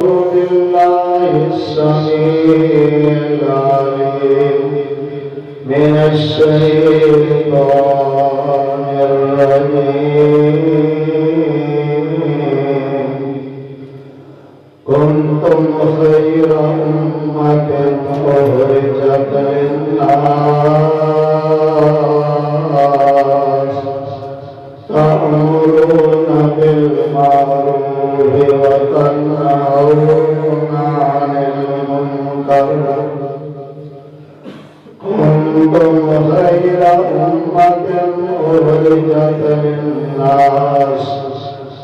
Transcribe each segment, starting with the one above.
بالله السميع العليم من الشيطان الرجيم كنتم خير أمة أخرجت للناس تأمرون بالمعروف وتنهون عن المنكر كنتم خير أمة أخرجت للناس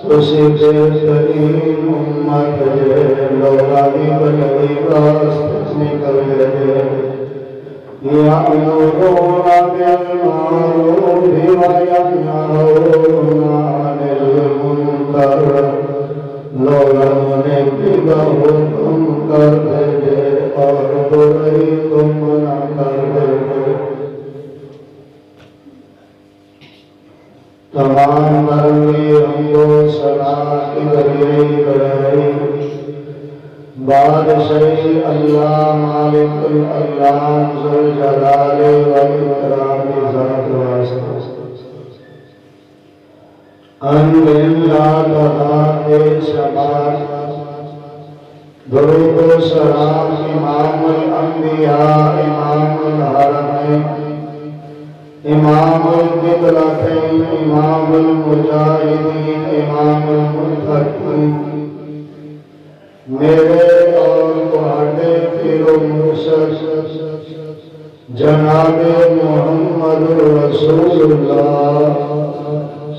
تسبحين أمة لولا بالإخلاص يأمرون بالمعروف وينهون عن المنكر لولا نبذهم کرتے اور برائی تم نہ کرتے تمام مرمی حمد و ثنا کی بڑائی بادشاہی اللہ مالک الایام ذوالجلال والاکرام کی ذات واسطہ ان اللہ تعالیٰ کے شمال درود و سلام امام الانبیاء امام الحرمین امام القبلتین امام المجاہدین امام المتقین میرے اور تمہارے پیر و مرشد جناب محمد رسول اللہ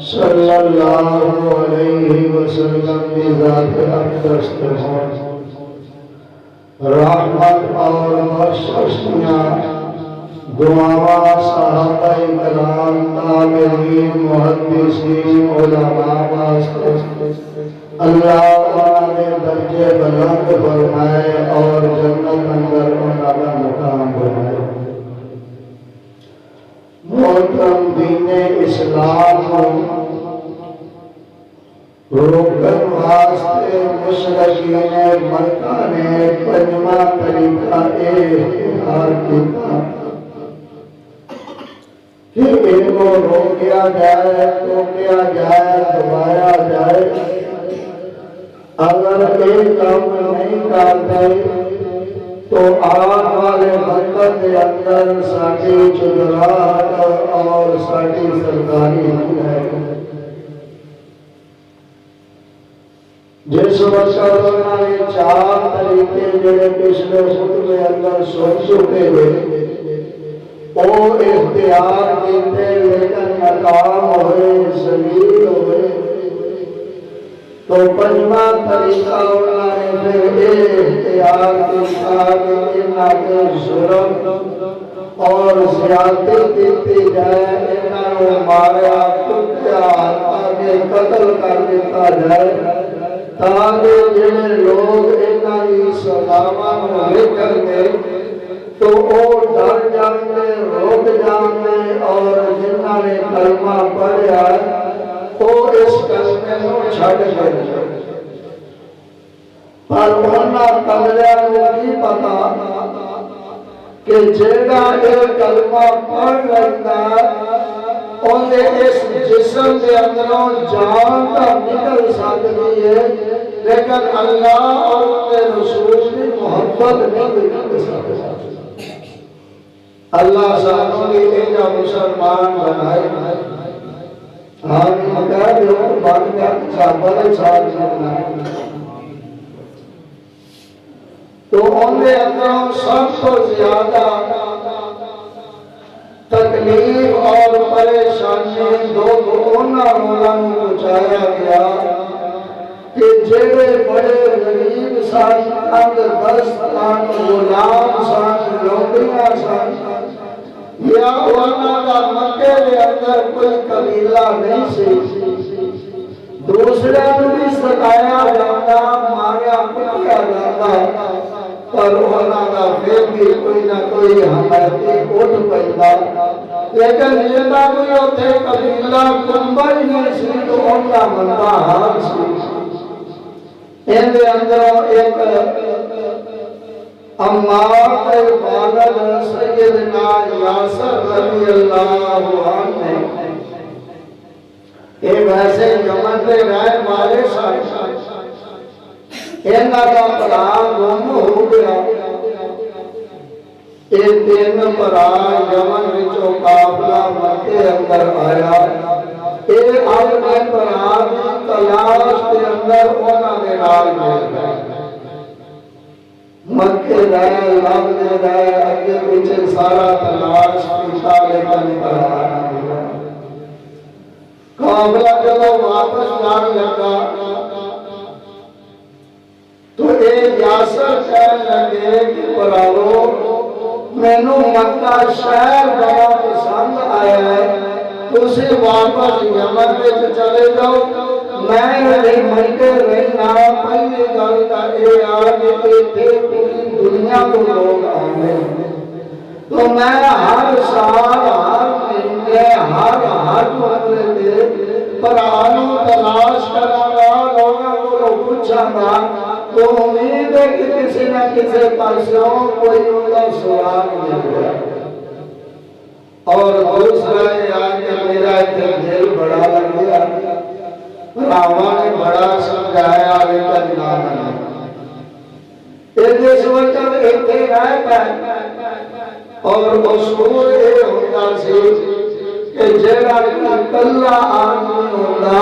صلی اللہ علیہ وسلم کی ذات اقدس ہوں رحمت اور بخششیاں دعا صحابہ کرام تابعین محدثین علماء واسطے اللہ نے درجے بلند فرمائے اور جنت اندر انہاں کا مقام بنائے محترم دین اسلام روکن واسطے مشرکین مکہ نے پنجواں طریقہ اختیار کیا کہ ان کو روکیا جائے ٹوکیا جائے دبایا جائے اگر ایک کام نہیں کرتے تو آنے والے وقت کے اندر ساٹھی چدراہٹ اور ساٹھی سرکاری ہو جائے جس وقت انہوں نے چار طریقے جڑے پچھلے خطبے اندر سن چکے ہوئے وہ اختیار کیتے لیکن ناکام ہوئے ذلیل ہوئے تو پنجواں طریقہ انہوں نے پھر اختیار کیا کہ انہاں کے ظلم اور زیادتی کیتی جائے انہاں کو ماریا کٹیا آگے قتل کر دیتا جائے تاکہ جنہیں لوگ انہاں کی سزاواں لے کر گئے تو وہ ڈر جانے روک جانے اور جنہاں نے کلمہ پڑھا وہ اس کلمے کو چھڑ گئے پر انہاں کمریاں کو کی پتا کہ جیڑا ایک کلمہ پڑھ لیتا انہیں اس جسم کے اندروں جان کا نکل سکتی ہے لیکن اللہ اور اپنے رسول کی محبت نہیں نکل سکتی اللہ سانوں کی ایجا مسلمان بنائے آمین کہہ دے ہوں بات کہہ بڑے ساتھ بنائے تو انہیں اندروں سب کو زیادہ تکلیف اور پریشانی دو انہوں پہنچایا گیا کہ جڑے بڑے غریب سان تنگ دست سان غلام سان لوٹیاں سان یا انہوں کا مکے کے اندر کوئی قبیلہ نہیں سی دوسرے بھی ستایا جاتا ماریا پٹیا جاتا پر انہوں کا پھر بھی کوئی نہ کوئی حمایتی اٹھ پیدا لیکن جنہا کوئی ہوتے قبیلہ کنبا ہی نہیں سی تو ان کا منبع حال سی ان دے اندروں ایک عمار کے والد سیدنا یاسر رضی اللہ عنہ ایک ایسے یمن میں رہنے والے سن، انہاں دا پلان گم ہو گیا۔ ایک دن پرا یمن وچوں قافلہ مکے اندر آیا، ایک اپنے پرا دی تلاش کے اندر انہاں دے نال مل گئے۔ مکے گئے، لب دے گئے، اگے پیچھے سارا تلاش کیتا لیکن پرا نہ ملا۔ قافلہ جب واپس جان لگا تو ایک یاسر کہنے لگے کہ پراو مینوں مکہ شہر بڑا پسند آیا ہے، تسی واپس یمن وچ چلے جاؤ، میں مکے رہنا۔ پہلی گل تاں اے آ کہ ایتھے پوری دنیا تو لوگ آندے تو میں ہر سال ہر مہینے ہر عمرے تے پرانوں تلاش کراں گا، لوگاں کولوں پوچھاں گا، تو امید ہے کہ کسی نہ کسی پاسوں کوئی ان کا سوال مل گیا۔ اور دوسرا یہ آج میرا دل بڑا لگ گیا، راما نے بڑا سمجھایا لیکن نہ مانا۔ ایک جس وقت ایتھے رہ گئے اور اصول یہ ہوتا سی کہ جیڑا کلا آدمی ہوتا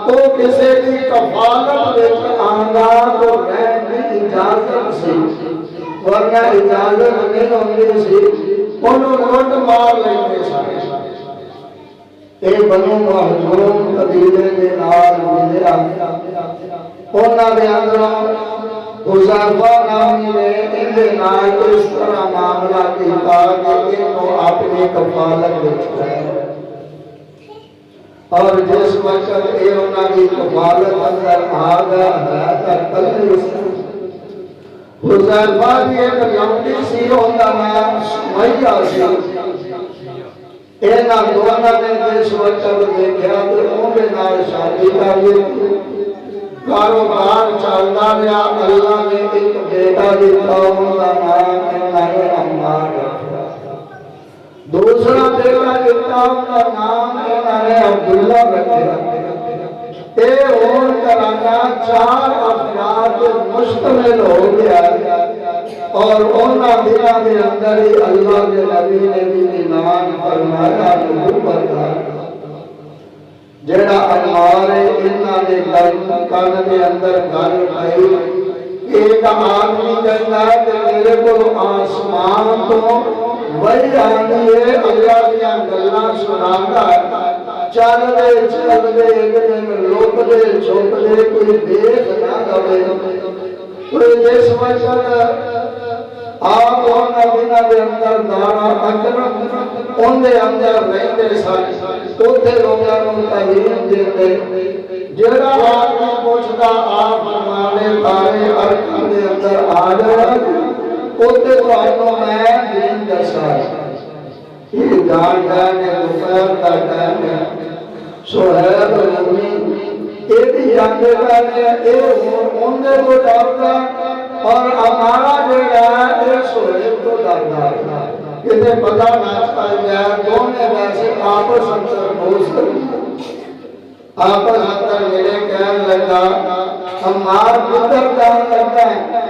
وہ کسی کی کفالت وچ آندا تو رہن کی اجازت سی، ورنہ اجازت نہیں ہوندی سی، انہوں لوٹ مار لیندے سن۔ اے بنو مخزوم قبیلے دے نال ملیا، انہاں دے اندروں حذیفہ نامی نے ان دے نال اس طرح معاملہ کیتا کہ انہوں اپنی کفالت وچ لے، اور جس وقت اے انہاں دی کفالت اندر آ گیا ہے تا کلے حذیفہ دی ایک لمبی سی ہوندا نام سمیہ سی۔ انہاں دونوں نے جس وقت دیکھا تو انہوں نے نال شادی کر لی، کاروبار چلتا رہا، اللہ نے ایک بیٹا دیتا، ان کا نام انہوں نے عمار رکھا۔ دوسرا بیٹا دیتا، ان کا نام انہوں نے عبداللہ رکھا۔ اے اور کرانا 4 افراد مشتمل ہو گیا، اور انہاں دنوں کے اندر ہی اللہ کے نبی نے بھی اعلان فرمایا نبوت کا۔ جڑا عمار ہے انہاں دے کان دے اندر گل پئی، ایک آدمی کہندا ہے کہ میرے کو آسمان تو وہی آندی ہے، اللہ دیاں گلاں سناندا ہے، چل دے ایک دن لوک دے چھپ دے کوئی دیکھ نہ دے، کوئی جس وقت آپ انہاں دنوں دے اندر دارا اکرم ان دے اندر رہندے سن، اوتھے لوگاں نوں تعلیم دیندے، جڑا آدمی پوچھدا آپ فرمانے تارے ارکان دے اندر آ جاؤ، اوتھے تانوں میں دین دساں۔ یہ جان جانے دوپہر کا ٹائم ہے، سہیب رومی یہ بھی جانتے پہنے اے ان دے کو ڈردا اور ہمارا جڑا ہے اے سہیب کو ڈردا، انہیں پتہ نہ چاہیے دونوں ویسے آپس اندر دوست آپس اندر ملے، کہنے لگا ہمار پتر کہنے لگا ہے،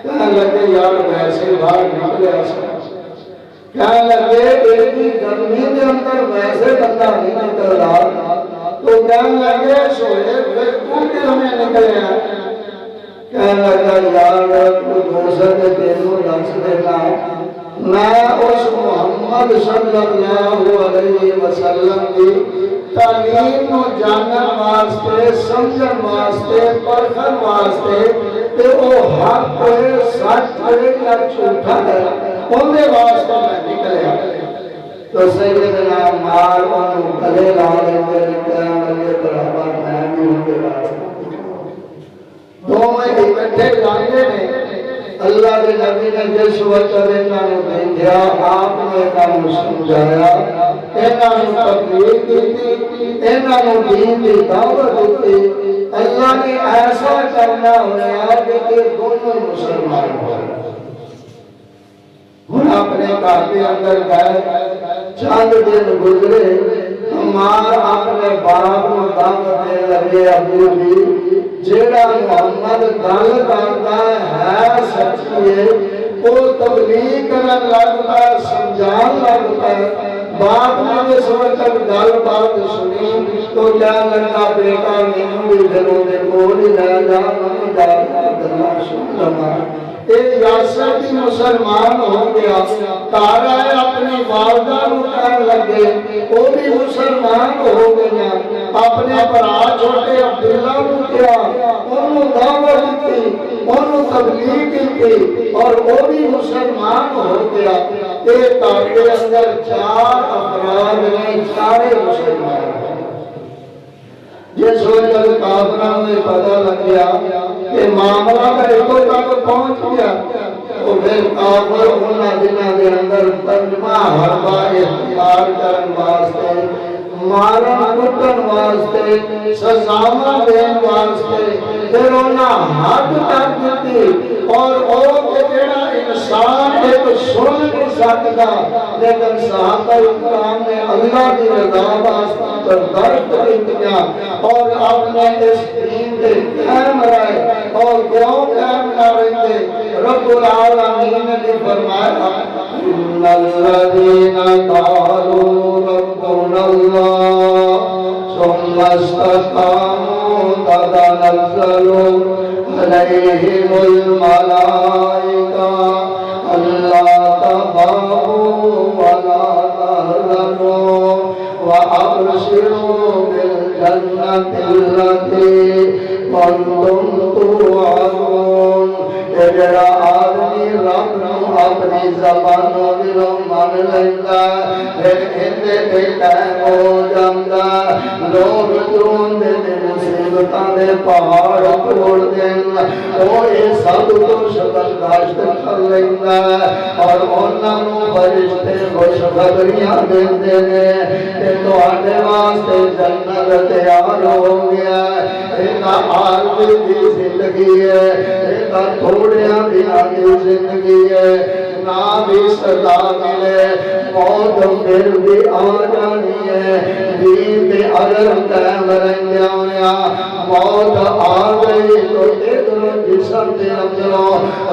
کہنے لگے یار ویسے باہر نکلے ایسا، کہنے لگے ایک گرمی کے اندر ویسے بندہ نہیں نکل رہا، تو کہنے لگے سہیب پھر تو بھی ہمیں نکلے ہیں، کہنے لگا یار تو دوست تینوں لفظ دینا، میں اس محمد صلی اللہ علیہ وسلم کی تعلیم کو جانن واسطے، سمجھن واسطے، پرکھن واسطے کہ وہ حق ہے، سچ ہے یا جھوٹا ہے، ان کے واسطے میں نکلیا۔ تو سیدنا عمار انہوں گلے لائے میرے کہنے لگے برابر میں بھی ان کے واسطے، دونوں اکٹھے جانے نے۔ اللہ کے نبی نے جس وقت انہوں نے دیکھا، آپ نے انہوں سمجھایا انہاں نوں تبلیغ دتی، انہاں نوں دین دی دعوت دتی۔ اللہ نے ایسا کرنا ہویا کہ دونوں مسلمان ہو ہن اپنے گھر کے اندر گئے، چند دن گزرے، ماں اپنے باپ کو دعوت دے لگے، ابو جی جیڑا محمد گل کرتا ہے سچی ہے، وہ تبلیغ کرن لگتا ہے، سمجھان لگتا ہے۔ باپ نے اس وقت گل بات سنی تو کیا لگا، بیٹا مینوں بھی گھروں دے کول ہی لے جا، میں جا کے گلاں سن لواں۔ یاسر بھی مسلمان ہو گیا، تارا اپنی والدہ کو کہنے لگے، وہ بھی مسلمان ہو گیا، اپنے برا چھوٹے عبداللہ کو کیا، انہوں دعوت کی، انہوں تبلیغ کی، اور وہ بھی مسلمان ہو گیا۔ ایک تارے اندر 4 افراد نے، سارے مسلمان ہو۔ جس وقت کافروں میں پتہ لگ گیا کہ معاملہ اتوں تک پہنچ گیا، تو پھر کافر انہاں دنوں دے اندر ترجمہ حربہ اختیار کرن واسطے، مارن کٹن واسطے، سزاواں دین واسطے پھر انہاں حد تک دتی۔ اور او کہ جڑا انسان ایک سن نہیں سکتا، لیکن صحابہ اکرام نے اللہ کی رضا واسطے برداشت کیا اور اپنے اس دین کے قائم رہے۔ اور کیوں قائم نہ رہتے؟ رب العالمین نے فرمایا، ان الذین قالوا ربنا اللہ ثم استقاموا تتنزل علیہم الملائکہ الا تخافوا ولا تحزنوا وابشروا بالجنۃ التي کنتم توعدون۔ کہ جڑا آدمی رب نوں اپنی زبانوں دلوں من لیندا، پھر ایندے تے قائم ہو جاندا، لوگ چون دے مصیبتاں دے پہاڑ توڑ دین، او اے سب کچھ برداشت کر لیندا، اور انہاں نوں فرشتے خوشخبریاں دیندے نے کہ تہاڈے واسطے جنت تیار ہو گیا ہے۔ عارضی دی زندگی ہے، تھوڑیاں دنوں کی زندگی ہے، نہ بھی سزا ملے، موت پھر بھی آ جانی ہے۔ دین پہ اگر قائم رہندے ہویا موت آ گئی تو ادھر جسم کے اندروں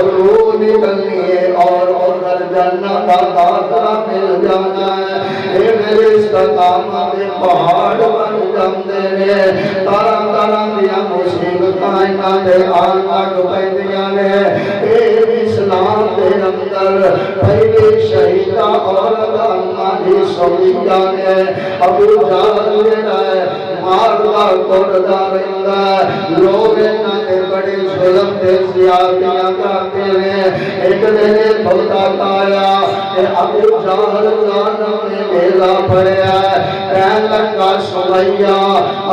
روح نکلنی ہے اور ادھر جنت کا داخلہ مل جانا ہے۔ اے میرے استقامت کے پہاڑ بن جاندے نے، طرح طرح دیا مصیبتاں انہاں دے آن لگ پیندیاں نے۔ اے اسلام دے اندر پہلی شہیدہ عورت اماں دی سمیہ نے، ابو جہل جڑا ہے ماردا توڑدا رہندا ہے، لوگ انہاں دے بڑے ظلم تے زیادتیاں کرتے ہیں۔ ایک دن بہتا آیا کہ ابو جہل نے میلا پڑیا ہے، کہنے لگا سمیہ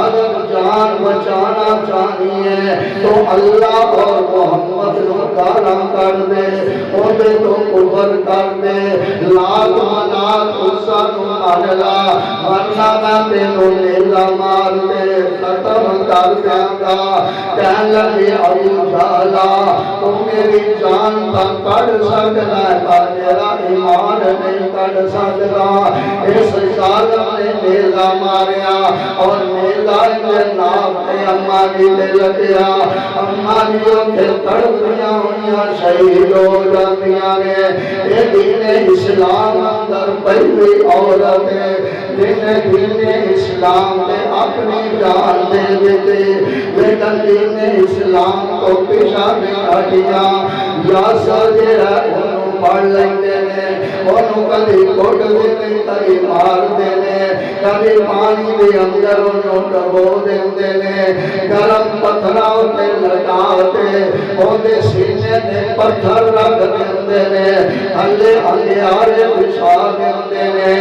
اگر جان بچانا چاہنی ہے تو اللہ اور محمد کو گالاں کر دے، اندے تو کفر کر دے، لات منات عزا نو مان لا، ورنہ میں تینوں میلا مار دے ختم کر دیا گا۔ کہنے لگے ابو جہلا تم میری جان تک کر سکتا ہے پر میرا ایمان نہیں کر سکتا۔ اس ظالم نے میلا ماریا اور میلا کے نام پہ اماں کی لے لگیا، اماں جو کے تڑپیاں ہویاں شہید ہو جاندیاں نے۔ اے دین اسلام اندر پہلی عورت ہے جن دین اسلام نے اپنی جان دے دیتے، لیکن دین اسلام کو پیچھا میں ہٹیا۔ یاسر جڑا انہوں پڑھ لیندے نے، انہوں کبھی کٹ دینے کبھی مار دینے، کبھی پانی دے اندر انہوں ڈبو دیندے نے، گرم پتھراں تے لٹا تے اوندے سینے تے پتھر رکھ دیندے جاندے نے ہلے انگیارے بچھا دیندے نے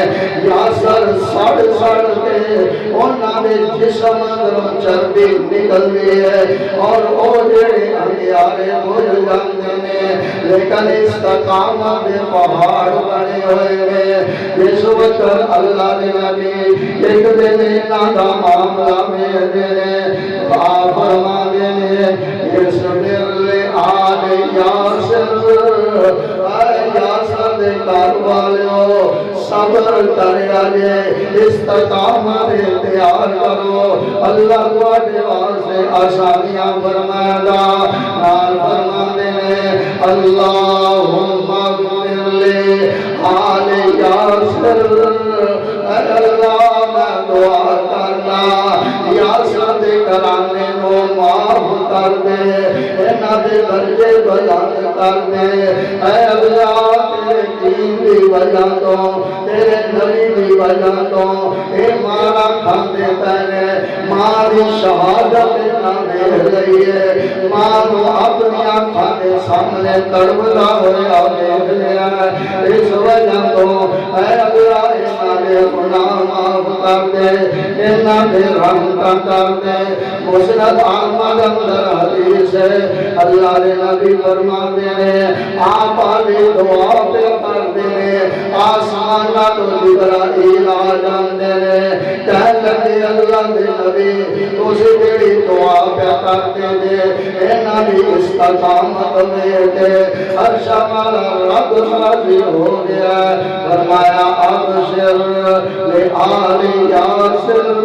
یاسر سڑ سڑ کے انہاں دے جسم اندروں چربی نکلدی ہے اور او جڑے انگیارے بجھ جاندے نے لیکن استقامت دے پہاڑ بنے ہوئے نے جس وقت اللہ نے نبی ایک دن انہاں دا معاملہ میں دینے آپ فرما دینے اس برلے آل یاسر اے یاسر دے کاروالیوں صبر کریا جے استقامت اختیار کرو اللہ تواڈے واسطے آسانیاں فرمائے گا نال فرما دینے اللہم اغفر لے آل یاسر اے اللہ میں دعا کرنا یاسر دے کرانے کو معاف کر دے انہاں دے درجے بلند کر دے اے اللہ تیرے دین دی وجہ تو تیرے نبی دی وجہ تو اے مارا کھاندے پہنے ماری شہادت نہ دے رہی ہے مارو اپنی آنکھاں دے سامنے تڑپتا ہویا دیکھ لیا اس وجہ تو اے اللہ انہاں دے گناہ معاف کر دے انہاں دے رحمت کر دے مسند احمد اندر حدیث ہے اللہ نے نبی فرما دینے آپ آلی دعا پہ کر دینے آسمان تو جبرائیل آ جان دینے کہہ لگے اللہ دے نبی اسے تیری دعا پہ کرتے دے اے نبی استقامت میں دے ہر شمال رب راضی ہو گیا فرمایا ابشر لے آل یاسر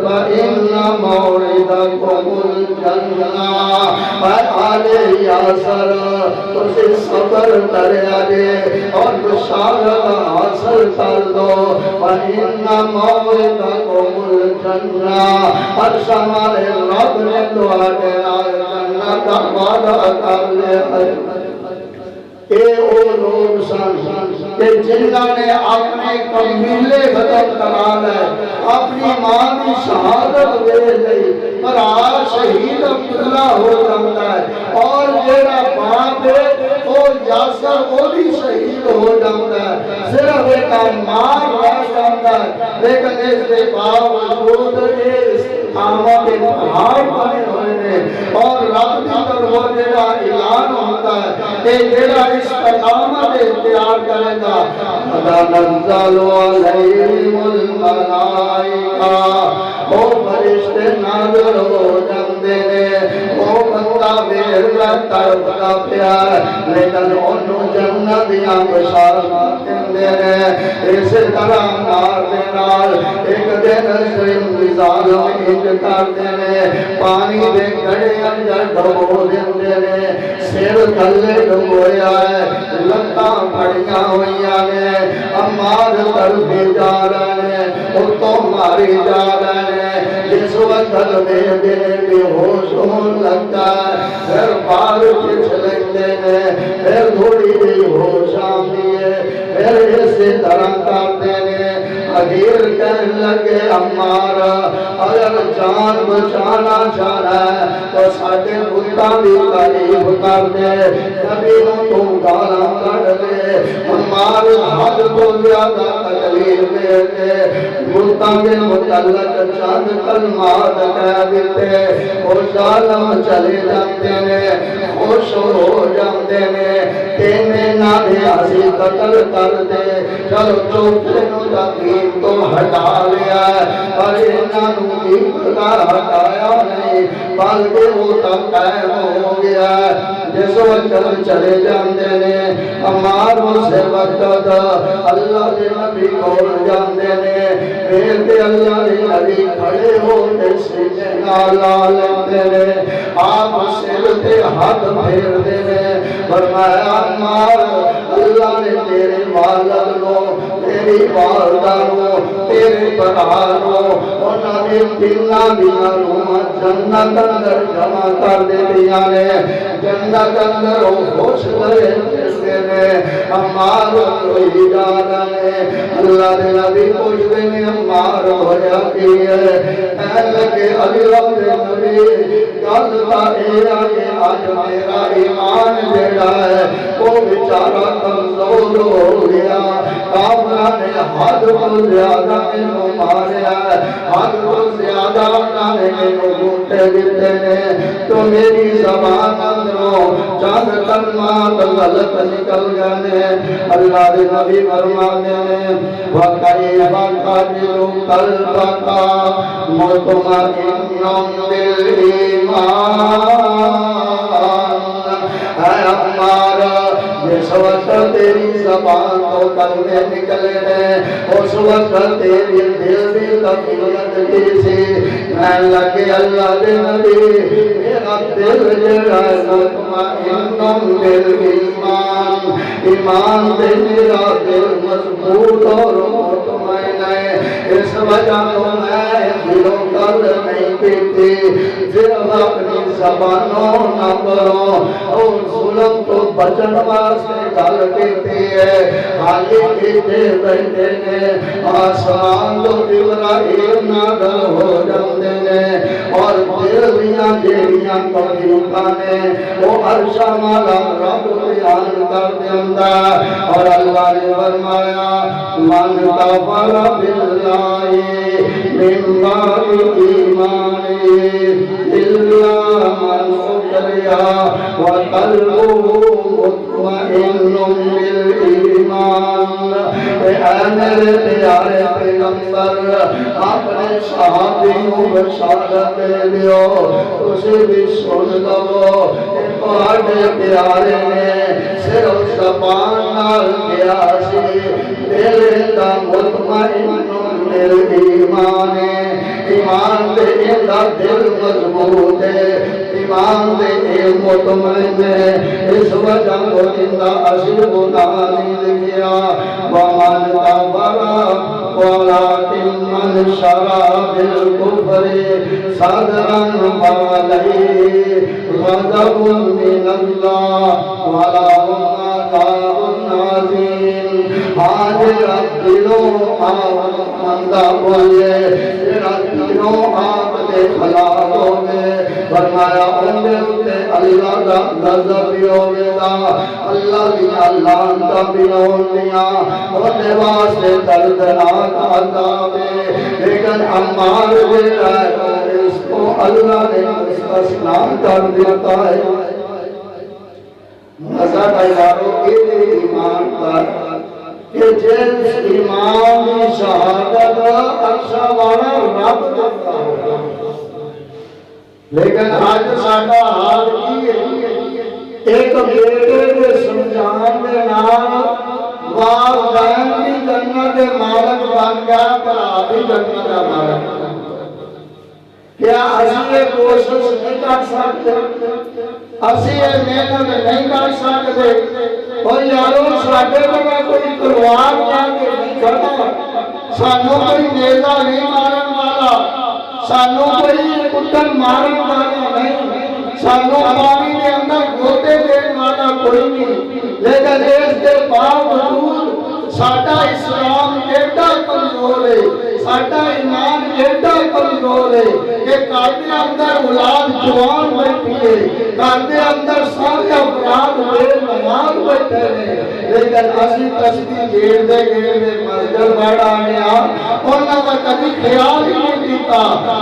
فإن موعدکم الجنہ اے آل یاسر اسے صبر کریا دے اور بشارت حاصل کر دو فإن موعدکم الجنہ ہر شمال رب نے دعا دینا جنت کا وعدہ کر لے اے او لوگ سن کہ جنہاں نے اپنے قبیلے ختم کرا لے اپنی ماں کی شہادت دے لئی پر آج شہید عبداللہ ہو جاتا ہے اور جیڑا باپ ہے وہ یاسر وہ بھی شہید ہو جاتا ہے صرف ایک مار رہ جاتا ہے لیکن اس کے باوجود استقامت کے پہاڑ بنے ہوئے نے اور رب کی طرف جیڑا اعلان ہوتا ہے کہ جیڑا استقامت اختیار کرے گا تنزل علیہم الملائکہ وہ فرشتے نازل ہو جاندے نے وہ بندہ بے تڑپتا پیا لیکن انہوں جنت دیاں بشارت دے نے اس طرح مار دے نال ایک دن سرم مزاج میں کر دے نے پانی دے گھڑے اندر ڈبو دے نے سر تھلے ڈبویا ہے لتاں پھڑیاں ہوئیاں نے امار طرفے جا رہے ہیں اتوں ماری جا رہے ہیں جس وقت میں دل بے ہوش ہون لگتا ہے پھر بار کچھ لگتے ہیں پھر تھوڑی بھی ہوش آتی ہے پھر اسی طرح کرتے ہیں اخیر کہنے لگے امار اگر جان بچانا چاہنا ہے تو ساڑھے بھتا بھی تعریف کر دے کبھی تو گالا کر دے امار حد کو زیادہ تکلیف دے دے بھتا کے متعلق چاند کلمات کہہ دیتے وہ ظالم چلے جاتے ہیں خوش ہو جاتے ہیں تینے نانے ہسی قتل کر دے چلو چوکے نو تقریب تو ہٹا لیا اور انہوں کی پتا ہٹایا نہیں بلکہ وہ تب قائم ہو گیا جس وقت چلے جاندے نے ہماروں سے وقت اللہ کے نبی کو جاندے نے میرے اللہ کے نبی کھڑے ہوتے سینے نالا لیندے نے آپ سر تے ہاتھ پھیر دے نے فرمایا ہمار اللہ نے تیرے والد کو تیری والدہ کو تیرے برحانوں انہوں نے تینہ دیا رومہ جنت اندر جمع کر دے دیا نے جنت اندر وہ خوش لے دیتے ہیں عمار کوئی جا رہے اللہ دے نبی پوچھتے ہیں عمار ہویا کی ہے کہنے لگے اللہ دے نبی گل تا اے آگے آج میرا ایمان جڑا ہے وہ بیچارہ کمزور ہو گیا کافرہ نے حد کو زیادہ میں ماریا ہے حد کو زیادہ انہوں نے گھوٹے دیتے ہیں تو میری زبان اندروں چاند کلمات غلط نکل گئے اللہ دے نبی فرماتے ہیں وَقَيْفَ قَدِرُ قَلْبَكَ مُطْمَئِنًّا بِالْإِيمَانِ اے عمار جس وقت تیری زبان تو کلمے نکلے ہیں اس وقت تیری دل بھی تقویت کی سی میں لگے اللہ دے نبی میرا دل جڑا ہے مطمئن بالایمان ایمان دے میرا دل مضبوط اور مطمئن ہے اس وجہ تو میں دلوں کل نہیں کیتی صرف اپنی زبانوں نہ کرو اور ظلم تو بچن واسطے گل کیتی ہے حالی کیتے بیٹھے نے آسمان تو جبرائیل نازل ہو جاندے نے اور دل دیاں جیڑیاں تکلیفاں نے وہ عرش والا رب بیان کر دیندا اور اللہ نے فرمایا من کفر باللہ من بعد ایمانہ الا من اکرہ وقلبه مطمئن بالایمان اے میرے پیارے پیغمبر اپنے صحابیوں بشارت دے دیو اسے بھی سن لو پہاڑے پیارے نے صرف زبان نال کیا سی دل دا مطمئن بالایمان ایمان دے اندہ دل مضبوط ہے ایمان دے مطمئن ہے اس وجہ کو اندہ عشق گناہ نہیں لکھیا وَمَنْ تَبَرَا وَلَكِنْ مَنْ شَرَى بِالْكُفْرِ صَدْرًا فَعَلَيْهِ غَضَبٌ مِّنَ اللَّهِ وَلَهُمْ عَذَابٌ عَظِيمٌ آج رب دلوں آپ مندہ بولے رب دلوں آپ دے خلاف ہو گئے فرمایا اندے اندے اللہ دا غضب بھی ہوگے دا اللہ دیا لانتا بھی ہوندیاں اندے واسطے دردناک عذاب ہے لیکن عمار دے رہے اس کو اللہ نے مستثنا کر دیتا ہے نظر ایواروں کے لئے ایمان پر کہ جنس ایمان شہادت عرشہ والا رب دیتا ہوگا لیکن آج ساڑھا حال کی ایک بیٹے کے سمجھان دے نام والدین بھی جنت مالک بن گیا پر آبی جنت کا مالک کیا اسی کوشش نہیں کر سکتے اسی محنت نہیں کر سکتے اور یاروں ساڑھے لگا کوئی تلوار جانے نہیں کرنا سانوں کوئی نیزہ نہیں مارن والا سانوں کوئی کتن مارن والا نہیں سانوں پانی کے اندر گھوٹے دین والا کوئی نہیں لیکن اس کے باوجود ساڑھا اسلام ایڈا کمزور ہے ساڑھا ایمان ایڈا کمزور ہے کہ کارتے اندر اولاد جوان بیٹھی ہے کارتے اندر سارے افراد بے نماز بیٹھے ہیں لیکن اسی تسبیح گھیردے گھیردے مسجد بڑا آنیا انہاں کا کبھی خیال ہی نہیں دیتا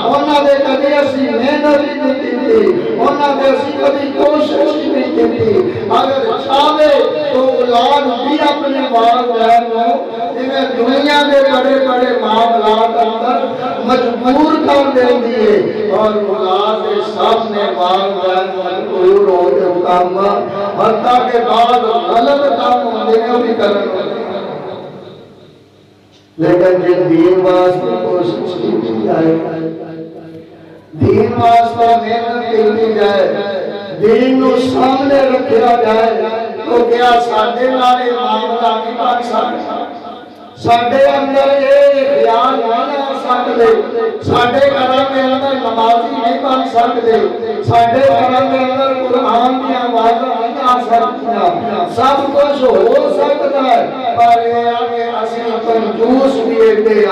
انہاں دے کبھی اسی محنت ہی نہیں دیتی انہاں دے اسی کبھی کوشش ہی نہیں دیتی اگر چاہے تو اولاد بھی اپنے والدین ہو انہیں دنیا کے بڑے بڑے معاملات اندر مجبور کر دیں دیئے اور اولاد کے سامنے والدین مجبور ہو کے کام حتیٰ کے بعد غلط کام ہونے بھی کرنے لیکن جن دین واسطے کوشش کی جائے دین واسطے محنت کی جائے دین کو سامنے رکھا جائے تو کیا ساڑھے نارے معاملہ نہیں بن سکتا ساڑھے اندر یہ خیال نہیں آ سکتے ساڑھے گھروں میں اندر نمازی نہیں بن سکتے ساڑھے گھروں میں اندر قرآن کی آوازیں نہیں سکتے سب کچھ ہو سکتا ہے، پر یہ آگے اسی کنجوس بھی ایڈے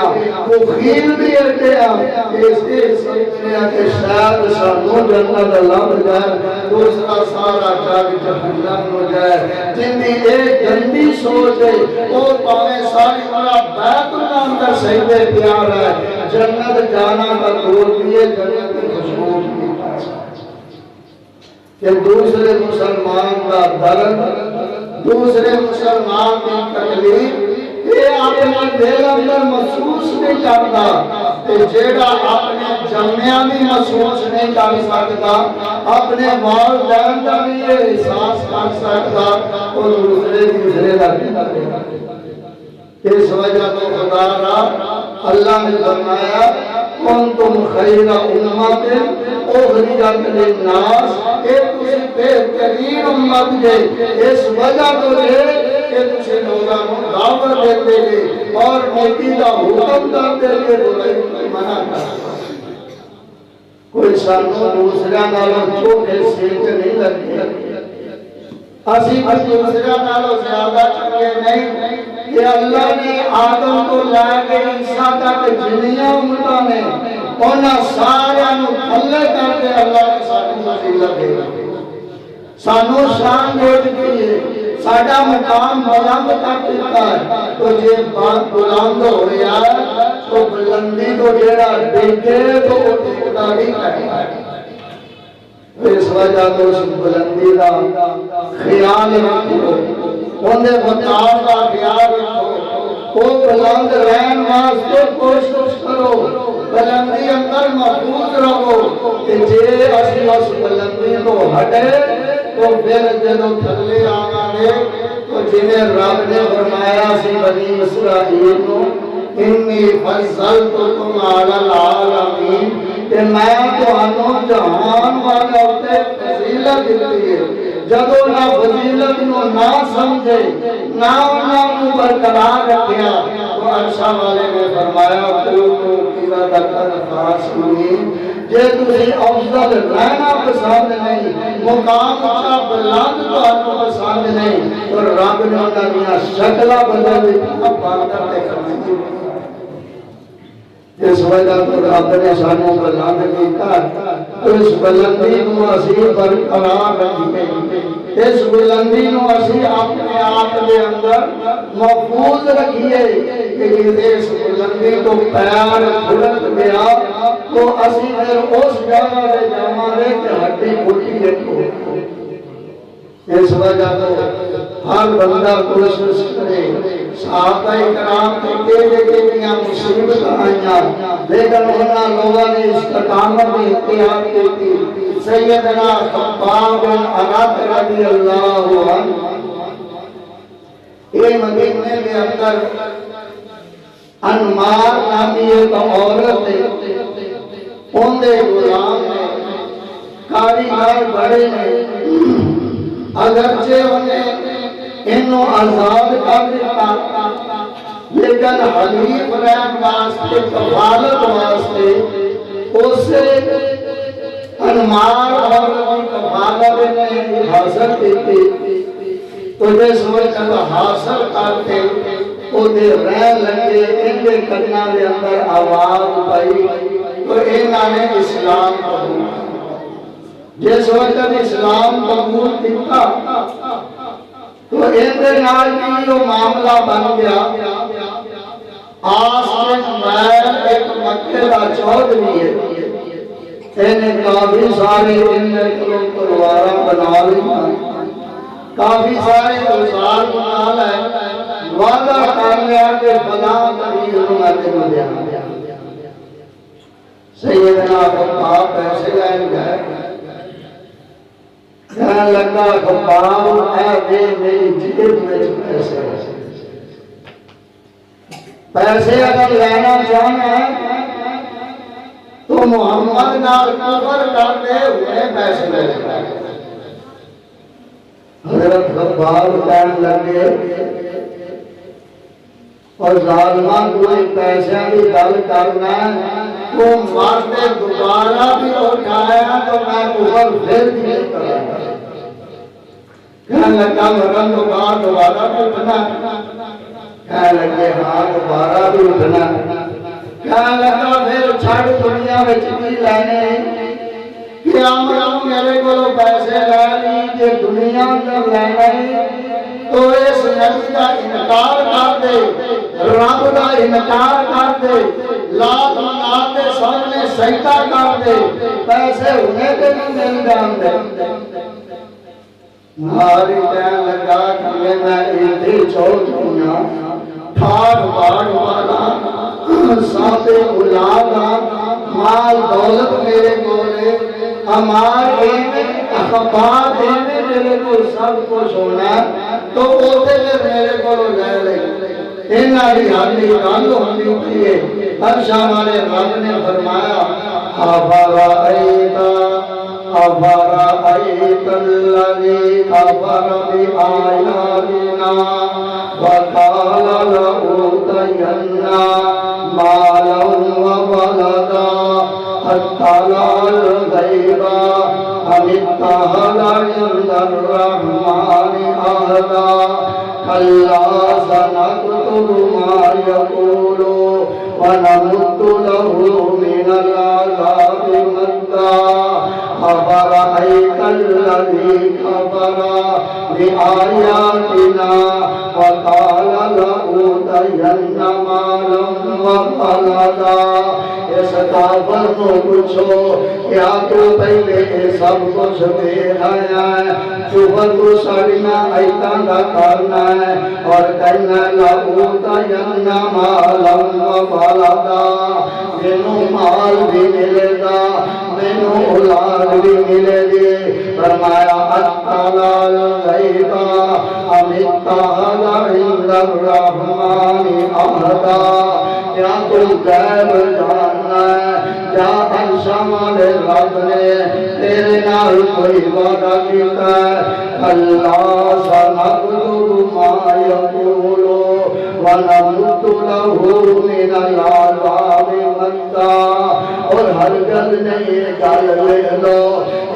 مخیل بھی ایڈے اس سمجھنے کہ شاید سانو جنت لب جائے، دوسرا سارا جگ جہنم ہو جائے۔ جن دی ایک گندی سوچ ہے وہ پاویں ساری عمر بیت اللہ اندر سجدے پیار ہے، جنت جانا کا دور بھی ہے، جنت کی خوشبو بھی ہے۔ کہ دوسرے مسلمان کا درد، دوسرے مسلمان کی تکلیف یہ اپنے دل اندر محسوس نہیں کرتا، کہ جیڑا اپنے جمعیاں بھی محسوس نہیں کر سکتا، اپنے والدین کا بھی یہ احساس کر سکتا، اور دوسرے کا بھی کرے گا۔ اس وجہ تو خدا را اللہ نے فرمایا کنتم خیر امت اخرجت للناس، ایک تسی بہترین امت جے، اس وجہ تو جے کہ تسی لوگاں کو دعوت دیتے گے اور نیکی کا حکم کرتے گے، برائی کو منع کرتے۔ کوئی سانو دوسرا نالوں چھوٹے سیٹ نہیں لگے، اسی بھی دوسرا نالوں زیادہ چکے نہیں، کہ اللہ نے آدم کو لائے کے عیسیٰ تک جنیاں امتوں نے انہاں سارے تھلے کر کے اللہ نے سانو فضیلت دے دی، سانو شان دے دی ہے، ساڈا مقام بلند کر دیتا ہے۔ تو یہ بات بلند ہویا تو بلندی کو جیڑا دیکھے تو وہ ٹھیکتا نہیں کرتا ہے۔ اس وجہ تو اس بلندی کا خیال رکھو، انہیں مطاب کا خیال رکھو، وہ بلند رہن واسطے کوشش کرو، بلندی اندر محفوظ رہو، کہ جے اسی اس بلندی کو ہٹے تو پھر جدو تھلے آگے تو جنہیں رب نے فرمایا سی بنی اسرائیل کو انی فضلتکم علی العالمین، کہ میں تو انہوں جہان والا ہوتے فضیلت دیتی ہے۔ جدو نہ فضیلت نو نہ سمجھے نہ انہوں برقرار رکھیا تو عرشہ والے نے فرمایا قومو کیرا دکھر خاصمین، جے تسی افضل رہنا پسند نہیں، مقام اچھا بلند تو انہوں پسند نہیں، تو رب نے انہوں شکلہ بدل دیتا باندر دے کرنے۔ اس وجہ تو رب نے سانو بلند کیتا، تو اس بلندی کو اسی برقرار رکھیے، اس بلندی کو اسی اپنے آپ کے اندر محفوظ رکھیے، کہ اس بلندی کو پیر کھلت گیا تو اسی پھر اس جگہ دے جاما دے کہ ہڈی پھٹی دیکھو۔ اس وجہ تو ہر بندہ کوشش کرے، صحابہ اکرام کے کیلے کے لیے مصیبت آئیاں، لیکن انہاں لوگوں نے استقامت اختیار کی تھی۔ سیدنا خباب بن عرط رضی اللہ عنہ یہ مدینے کے اندر انمار نامی ایک عورت ہے، ان دے غلام نے کاریگر بڑے نے، اگرچہ انہیں انہوں آزاد کر دیتا، لیکن حلیف رہن واسطے کفالت واسطے اسے انمار اور کفالت نے حاصل دیتے، تو جس وقت حاصل کرتے وہ دے رہ لگے، ان کے کرنا دے اندر آواز پائی، تو انہوں نے اسلام قبول، جس وقت اسلام قبول کیتا تو اندر نال بھی جو معاملہ بن گیا، آس کے محل ایک مکے کا چودھری ہے، انہیں کافی سارے اندر تلوارہ بنا لی، کافی سارے اوزار بنا لے، وعدہ کر لیا کہ فلاں تبیر میں تمہیں دیا۔ سیدنا خباب پیسے لائن گئے، کہنے لگا خباب اے دے میری جیب میں پیسے، پیسے اگر لینا چاہنا ہے تو محمد نال کفر کرتے ہوئے پیسے لے لگا۔ حضرت خباب کہنے لگے اور ظالمان کوئی پیسے بھی گل کرنا ہے تو مارتے دوبارہ بھی اٹھایا تو میں کفر پھر بھی نہیں کروں گا۔ کہنے لگا مرن تو بعد دوبارہ بھی اٹھنا، کہنے لگے ہاں دوبارہ بھی اٹھنا، کہنے لگا پھر چھڑ دنیا وچ کی لینے، قیامت میرے کو پیسے لے لی جے دنیا اندر لینے تو اس نبی کا انکار کر دے، رب کا انکار کر دے، لات منگا کے سامنے سجدہ کر دے، پیسے انہیں کے بھی مل جان دے۔ ماری کہنے لگا کہ میں ایدھی چھوڑ دنیا ٹھاڑ باڑ والا ساتھ اولادا مال دولت میرے کولے ہمارے اخبار دینے میرے کو سب کچھ ہونا تو اوتے میرے کو لے لے انہاری حالی رنگ ہونی تھیے۔ ہر شاہ والے رب نے فرمایا أفرأيت الذي كفر بآياتنا وقال لأوتين مالا وولدا أطلع الغيب أم اتخذ عند الرحمن عهدا كلا سنكتب ما يقول ونمد له من العذاب مدا أفرأيت الذي كفر بآياتنا وقال لأوتين مالا وولدا۔ اس کافر کو پوچھو کیا تو پہلے سب کچھ دے آیا ہے، شکر تو سڑیاں ایتاں دا کرنا ہے اور کہنا لأوتین مالا وولدا، مینوں مال بھی ملے گا مینوں اولاد بھی ملے گی۔ فرمایا اطلع الغیب ام اتخذ عند الرحمن عہدا، کیا تم غیب جاننا ہے کیا انشاء رب نے تیرے نال کوئی وعدہ کیتا ہے؟ کلا سنکتب ما یقول ونمد له من العذاب مدا، اور ہرگز نہیں یہ گل لکھ لو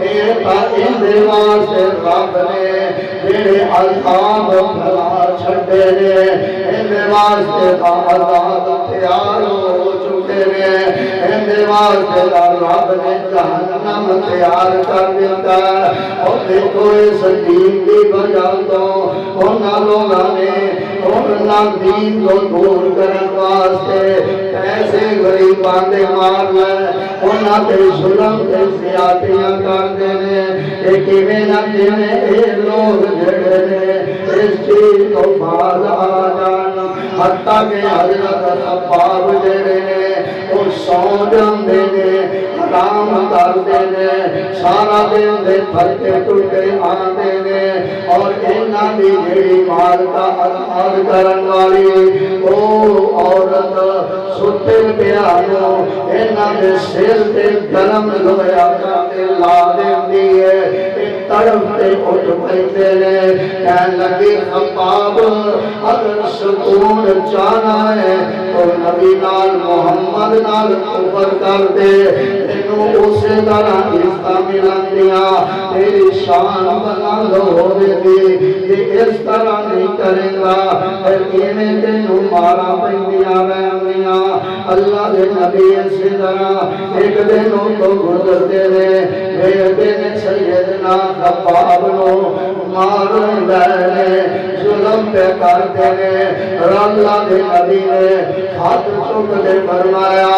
اندے واسطے رب نے جڑے عذاب بھلا چھڈے نے اندے واسطے عذاب تیار ہو چکے نے، اندے واسطے رب نے جہنم تیار کر دیتا ہے۔ اور دیکھو اس دین کی وجہ تو انہاں لوگاں نے انہاں دین کو دور کرن واسطے پیسے غریباں دے مار لے، انہاں تے ظلم تے زیادتیاں کر دے نے، کیویں نہ کیویں اے لوگ جڑے نے اس چیز کو باز آ جان، حتیٰ کہ حضرت خباب جڑے نے وہ سو جاندے نے، حرام کردے نے، سارا دن دے پھرتے ٹوٹے آندے نے، اور انہاں دی جڑی مال کا اظہار کرن والی او عورت ستے پیانو انہاں دے سر تے گرم لویا کرتے لا دیندی ہے، طرف تے اٹھ پہتے نے، کہنے لگی خباب اگر سکون چاہنا ہے تو نبی نال محمد نال کفر کر دے، انہوں اسی طرح عزت ملن دیا، تیری شان بلند ہو دے گی، کہ اس طرح نہیں کرے گا پھر کیویں تینوں مارا پہنیاں رہنیاں۔ اللہ دے نبی اسی طرح ایک دنوں تو گزرتے رہے، میرے دن سیدنا خباب نو مارن لے ظلم پہ کرتے نے، اللہ دے نبی نے ہاتھ چک دے فرمایا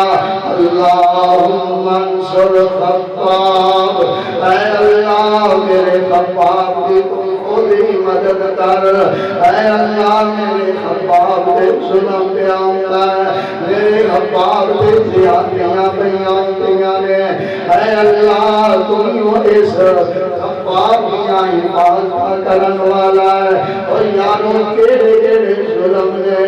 اللہم انصر خباب، اے اللہ میرے خباب کی تم خودی مدد کر، اے اللہ میرے خباب دے ظلم پہ آتا ہے، میرے خباب دے زیادتیاں پہ آتیاں نے، اے اللہ تم اس خباب کیا حفاظت کرن والا ہے۔ اور یاروں کیڑے کیڑے ظلم نے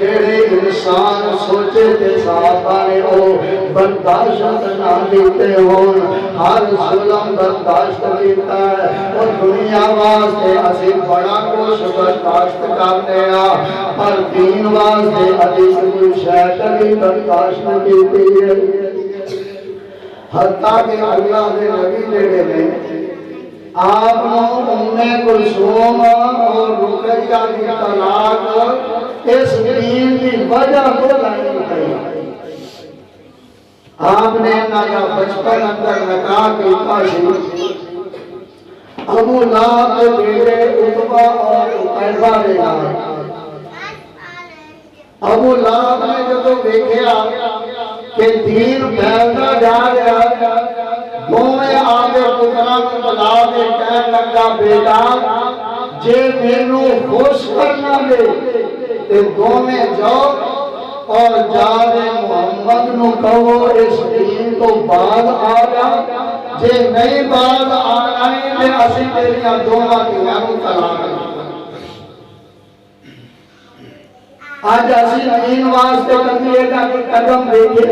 جڑے انسان سوچے تے صحابہ نے او برداشت نہ دیتے ہون، ہر ظلم برداشت کیتا ہے، اور دنیا واسطے اسی بڑا کچھ برداشت کرتے ہیں پر دین واسطے ابھی کوئی شے کبھی برداشت کیتی ہے۔ حتیٰ کہ اللہ دے نبی جڑے نے آپ ام کلثوم اور رقیہ کی طلاق اس دین کی وجہ کو لانی پڑی۔ آپ نے نایا بچپن اندر نکاح کی کاشی ابو لہب کے بیٹے عتبہ اور عتیبہ نے آئے۔ ابو لہب نے جب دیکھا کہ دین پھیلتا جا رہا، دونوں آگے پترا کو بلا کے کہنے لگا بیٹا جے مینوں خوش کرنا دے تے دونوں جاؤ اور جارے محمد نو کہو اس دین تو بعد آ جا، جے نہیں بعد آئی تے اسی تیریاں دونوں دھیاں نو طلاق دیں۔ آج اسی دین واسطے کبھی ایک قدم دیکھے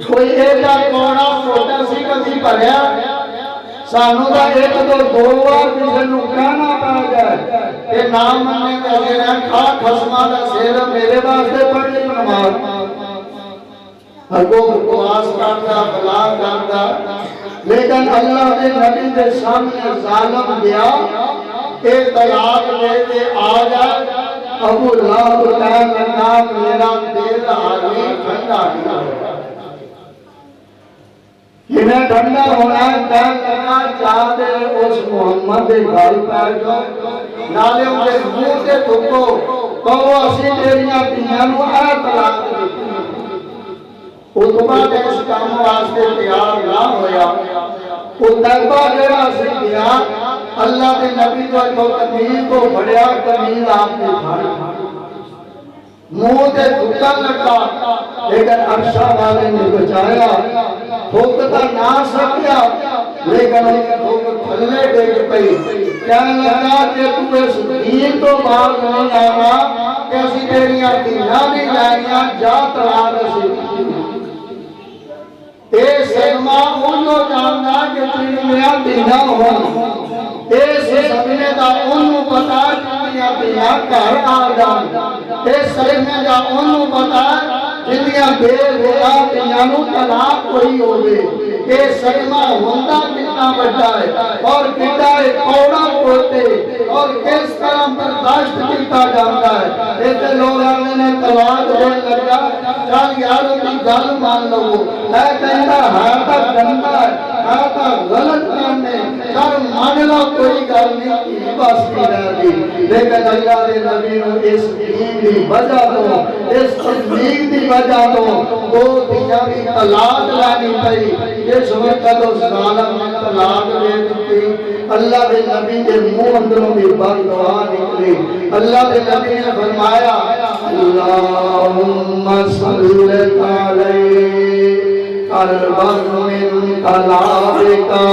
کوئی ایک کوڑا چھوٹا سی کبھی بھریا سانو دا ایک دو بار کسی نو کہنا پڑ جائے کہ نام مننے کے لیے کھا خسمہ دا سیر میرے واسطے پڑھنے نماز حکوم بکواس کرتا بلا کرتا، لیکن اللہ کے نبی کے سامنے ظالم گیا ایک طلاق دے دے آ جائے۔ ابو لہب کہنے لگا میرا دل آگے ٹھنڈا کیا انہیں ٹھنڈا ہونا کہنے لگا چاہتے اس محمد کے گھر پر جاؤ نالے ان کے منہ سے تھکو کہو اسی تیریاں دنیا نو اے طلاق دیتی۔ عتبہ نے اس کام واسطے تیار نہ ہویا، عتیبہ جڑا سی گیا اللہ کے نبی کو قمیض کو بڑھیا قمیض آپ نے پھاڑا منہ تے تھکن لگا، لیکن عرشہ والے نے بچایا، تھوکتا نہ سکیا لیکن تھوک تھلے ڈگ پئی، کہنے لگا کہ تو اس دین تو باز نہیں آنا کہ اسی تیریاں دھیاں نہیں جائیاں جا طلاق اسی۔ اے سلمہ انہوں جاننا کہ تیریاں دھیاں ہوں، اے سلمہ دا انہوں پتا تیریاں دھیاں گھر آ جان، اے سلمہ دا انہوں پتا جنیاں بے بلا دنیا نو طلاق ہوئی ہوئے۔ اے سلمہ ہوندہ کتنا بڑھا ہے اور کتنا ایک کوڑا پڑتے اور کس طرح برداشت کیتا جاتا ہے۔ ایسے لوگ آنے نے طلاق دے لگا چال یاروں کی گل مان لو اے کہتا ہے تا گندہ ہے تا غلط کرنے چال مان لو کوئی گل نہیں کی بس کی رہ دی، لیکن اللہ دے نبی نو اس دین دی وجہ تو اس تبلیغ دی وجہ تو وہ دنیا کی طلاق لانی پئی۔ یہ سمجھتا تو ظالم نے طلاق دے دیتی، اللہ کے نبی کے منہ اندروں کی بد دعا نکلی۔ اللہ کے نبی نے فرمایا اللہم صلی علیہ قلبا من طلاقکا،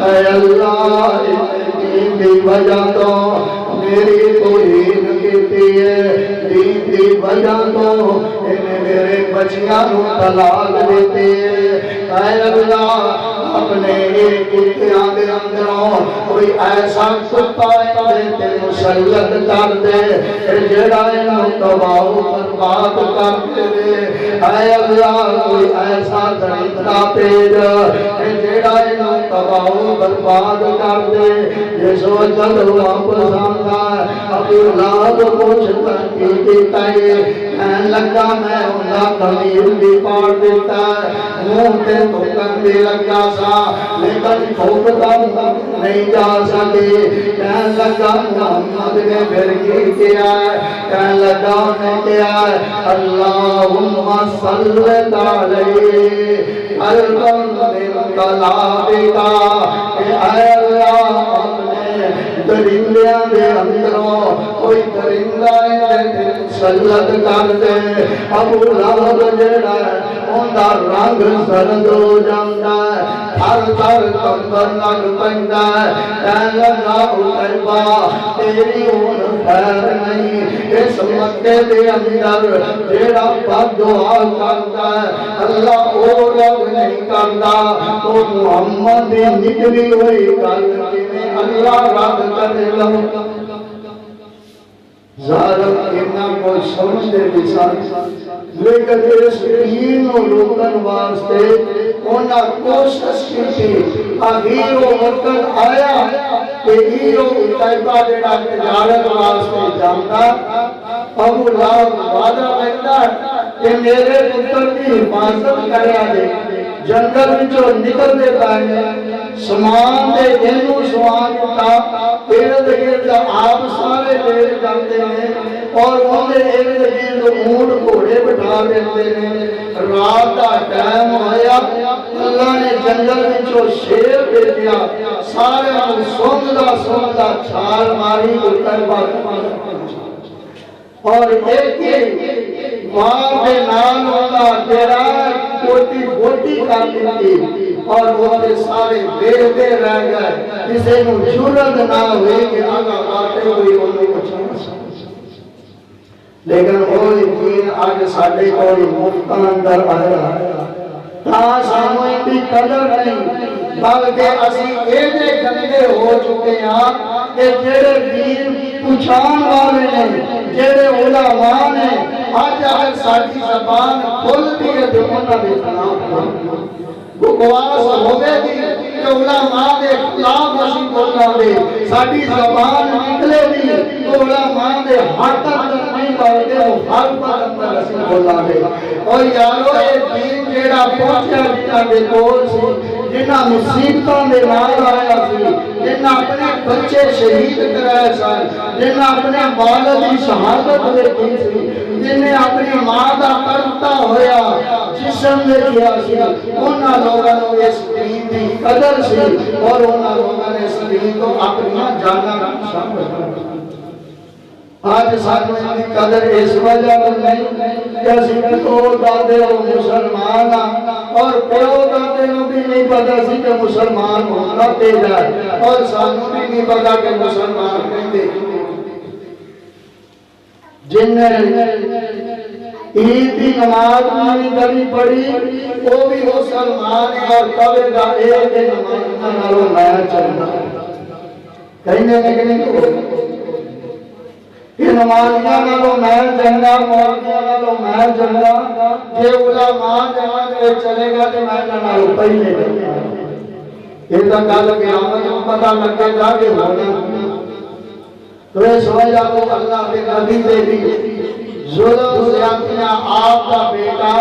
اے اللہ دین کی وجہ تو میری توہین کیتی ہے، دین کی وجہ تو انہیں میرے بچیاں نو طلاق دیتے ہیں، اے اللہ اپنے ایک کتیاں دے اندروں کوئی ایسا کتا تے مسلط کر دے جڑا انہوں تباہ برباد کر دے، اے اللہ کوئی ایسا درندہ بھیج جڑا انہوں تباہ برباد کر دے۔ جس وقت واپس آندا ابو لہب کچھ تنقید کیتے کہنے لگا میں انہاں قمیض بھی پاڑ دیتا منہ تے تھکن بھی لگا سا لیکن تھوکتا نہیں جا سکے۔ کہنے لگا محمد نے پھر کی کیا ہے، کہنے لگا نے کیا ہے اللہم صلی علیہ قلبا من طلاقکا، اے اللہ اپنے درندیاں دے اندروں کوئی درندہ مسلط کر دے۔ ابو لہب جڑا ہے اوندا رنگ سرد ہو جاندا ہے، تھر تھر کمبن لگ پیندا ہے، کہنے لگا عتیبہ تیری ہن خیر نہیں، اس مکے دے اندر جڑا بد دعا کرتا ہے اللہ او رب نہیں کرتا، تو محمد دی نکلی ہوئی گل کیویں اللہ رد کرے گا۔ ظالم انہاں کو سمجھ دے بھی ساری لیکن اس دین کو روکن واسطے انہاں کوشش کی آخر وہ وقت آیا کہ ہیرو طیبہ جڑا تجارت واسطے جانتا ابو لہب وعدہ کرتا کہ میرے پتر کی حفاظت کریا دے جنگل وچوں نکلدے پئے سامان دے جنوں سامان کا ارد گرد آپ سارے لے جاتے ہیں اور انہیں ارد گرد اونٹ گھوڑے بٹھا دیتے ہیں رات کا ٹائم ہویا اللہ نے جنگل وچوں شیر بھیجا سارے کو سونگدا چھال ماری اتر اور ایک وہاں پہ نام ہوتا تیرا کوٹی بوٹی کر لیتی اور وہ سارے بیٹھتے رہ گئے کسی کو جرت نہ ہوئی کہ آگا باتیں ہوئی انہوں کو چھوڑا لیکن وہی دین آج ساڑھے کوئی مفتان اندر آیا تاں سانو ان کی قدر نہیں بلکہ اسی ایسے گندے ہو چکے ہیں کہ جڑے دین پوچھان والے ہیں جڑے علماء نے آج اگر ساری زبان کھل دی ہے تو انہاں دے خلاف بکواس ہوئے دی کہ علماء دے خلاف اسی بولنا دے ساری زبان نکلے دی تو علماء دے حق اندر نہیں بلکہ مخالفت اندر اسی بولنا دے اور یارو یہ دین جیڑا پہنچیا جنہاں دے کول سی جنہاں مصیبتوں دے نال آیا سی جنہاں اپنے بچے شہید کرائے سن جنہاں اپنے والد کی شہادت دیکھی سی جنہیں اپنی ماں دا کرتا ہویا جسم دے کیا سی انہاں لوگوں نے اس دین کی قدر سی اور انہاں لوگوں نے اس دین کو اپنی جانا شامل آج ساتھ میں کی قدر اس وجہ نہیں کہ اسی پیو دادے ہو مسلمان اور پیو دادے ہو بھی نہیں پتا سی کہ مسلمان ہونا تیجا ہے اور سانو بھی نہیں پتا کہ مسلمان کہتے جن نے عید کی نماز مانی کبھی پڑھی وہ بھی مسلمان ہے اور کبھی کا ایک نماز نالو میں چلنا کہنے لیکن تو یہ نمازیاں نالو میں جنگا مولویاں نالو میں جنگا یہ علماء جماعت میں چلے گا کہ میں نالو پہلے یہ تک کہا کہ آمد کو پتہ لگے گا کہ ہونا تو یہ سمجھا کو اللہ کے نبی دے دی ظلم زیادتیاں آپ کا بیٹا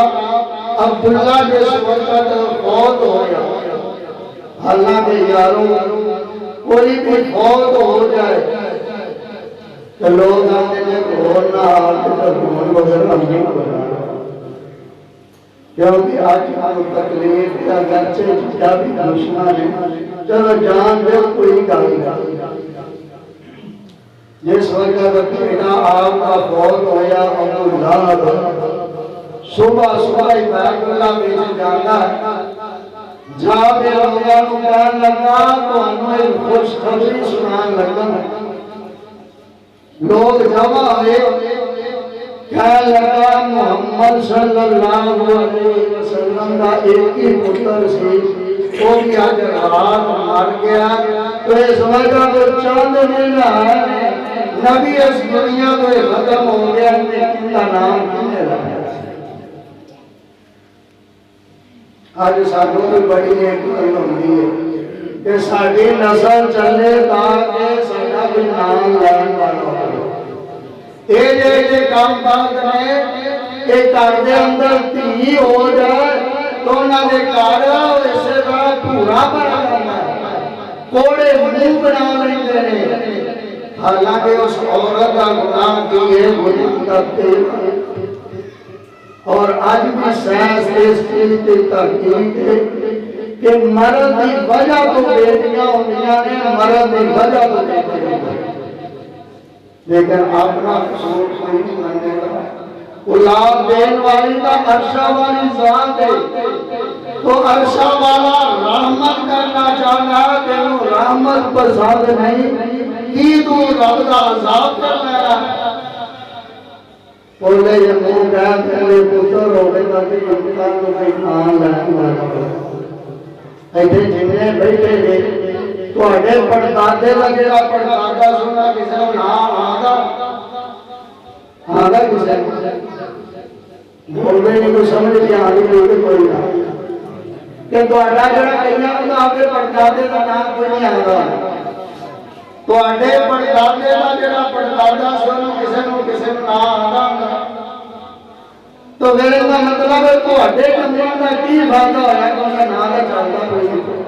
عبداللہ جس وقت فوت ہو گیا اللہ کے یاروں کوئی بھی فوت ہو جائے کہ لوگ آنے میں گھورنا آتے تک گھومن وغیر نہیں کرنا کیونکہ آج کو تکلیف یا گرچے جا بھی دشمن ہے چلو جان دے کوئی گالی جس وقت بیٹا آپ کا فوت ہویا عبداللہ صبح ہی بیت اللہ میں جانا ہے جا کے لوگوں کو کہنے لگا تو ہمیں ایک خوش خبری سنان لگا لوگ جمع ہوئے کہنے لگا محمد صلی اللہ علیہ وسلم کا ایک ہی پتر سی وہ بھی آج رات مر گیا تو اس وجہ کو چاند ملنا ہے نبی اس دنیا کو ختم ہو گیا ان کا نام کنے رہا آج ساتھوں میں بڑی ایک ہوئی ہے کہ ساڑھی نسل چلے تاکہ ساڑھا بھی نام لائن والا ایجے کام بات میں ایک کاردے اندر تھی ہو جائے تو نہ دے کارا ویسے بڑا پورا بنا کرنا کوڑے منہ بنا لیں دینے حالانکہ اس عورت کا گناہ کی ہے گناہ کرتے اور آج بھی سائنس اس چیز کی تحقیق ہے کہ مرد کی وجہ تو بیٹیاں ہوندیاں نے مرد کی وجہ تو بیٹیاں لیکن اپنا قصور کوئی نہیں ماننے گا اولاد دین والی کا عرشہ والی ذات ہے تو عرشہ والا رحمت کرنا چاہنا کہ وہ رحمت پسند نہیں کی تو رب کا عذاب کرنا ہے بولے یہ منہ گیا پہلے پتر ہوگے تاکہ انسان کو کوئی آن لائن ایسے جنہیں بیٹھے گئے تو اگر پڑھتاتے لگے گا پڑھتاتا سننا کسی نے نام آگا کسی بولتے نہیں کوئی سمجھ نہیں آ رہی کوئی نہ کہ تہاڈا جڑا کئیاں نوں آپ دے پڑدادے دا نام کوئی نہیں آندا تہاڈے پڑدادے دا جڑا پڑدادا سن کسے نوں نام آندا تو میرے دا مطلب ہے تہاڈے کمرے دا کی فائدہ ہویا کہ اس دا نام دا چلدا کوئی نہیں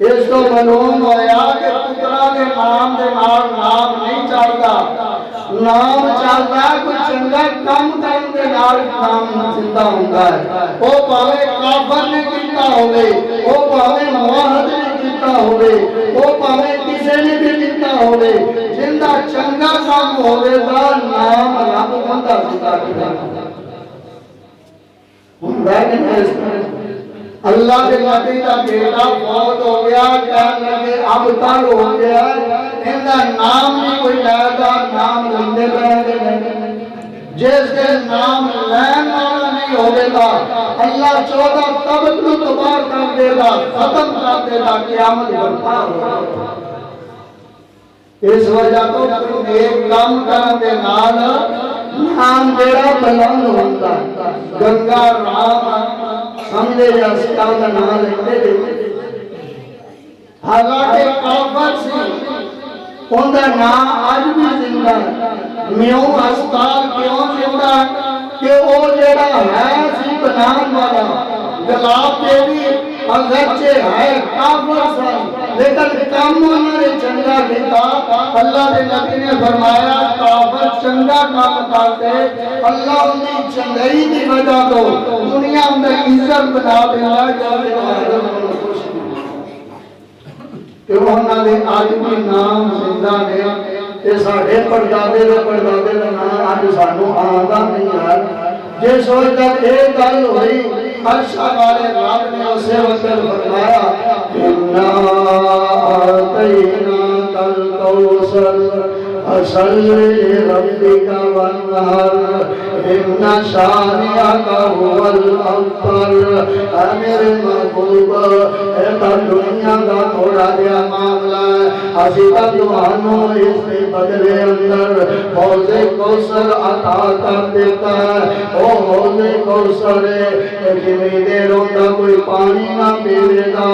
اس تو معلوم ہویا کہ پترا دے نام نام نہیں چلدا نام چلدا کوئی چنگا کام کرن دے نال نام زندہ ہوندا ہے او پاوے کافر نے کیتا ہوے او پاوے موحد نے کیتا ہوے او پاوے کسے نے بھی کیتا ہوے جندا چنگا کام ہوے دا نام رب بندہ زندہ کردا ہوندا کہ نہیں اللہ کے نبی کا بیٹا فوت ہو گیا کہنے لگے اب تر ہو گیا ان کا نام نہیں کوئی لائے نام لندے رہے جس کے نام لین والا نہیں ہوئے گا اللہ 14 طبق کو تباہ کر دے گا ختم کر دے گا قیامت برپا ہوگا اس وجہ تو ایک کام کرنے دے نال نام جیڑا بلند ہوتا گنگا رام سمجھے یا سکا کا نام لیتے دے حالانکہ کافر سی ان کا نام آج بھی زندہ ہے میوں ہسپتال کیوں زندہ کہ وہ جڑا ہے سی بنان والا گلاب دیوی اگرچہ ہے کافر سن لیکن کام انہوں نے چنگا کیتا اللہ کے نبی نے فرمایا کافر چنگا کام کرتے اللہ انہیں چنگائی کی وجہ تو دنیا میں عزت بنا دینا کہ انہوں نے آج بھی نام زندہ نے کہ ساڑھے پردادے کا نام آج سانو آدھا نہیں ہے جس وقت ایک گل ہوئی عرشہ والے رب نے اسے وقت فرمایا اِنَّا آتَيْنَاكَ الْكَوْثَرَ فَصَلِّ لِرَبِّكَ وَانْحَرْ إِنَّ شَانِئَكَ هُوَ الْأَبْتَرُ اے میرے محبوب اے دنیا کا تھوڑا دیا معاملہ ہے اسی کا تمہانوں اس کے بدلے اندر حوض کوثر عطا کر دیتا ہے او حوض کوثر جنہیں دیر ہوتا کوئی پانی نہ پیلے گا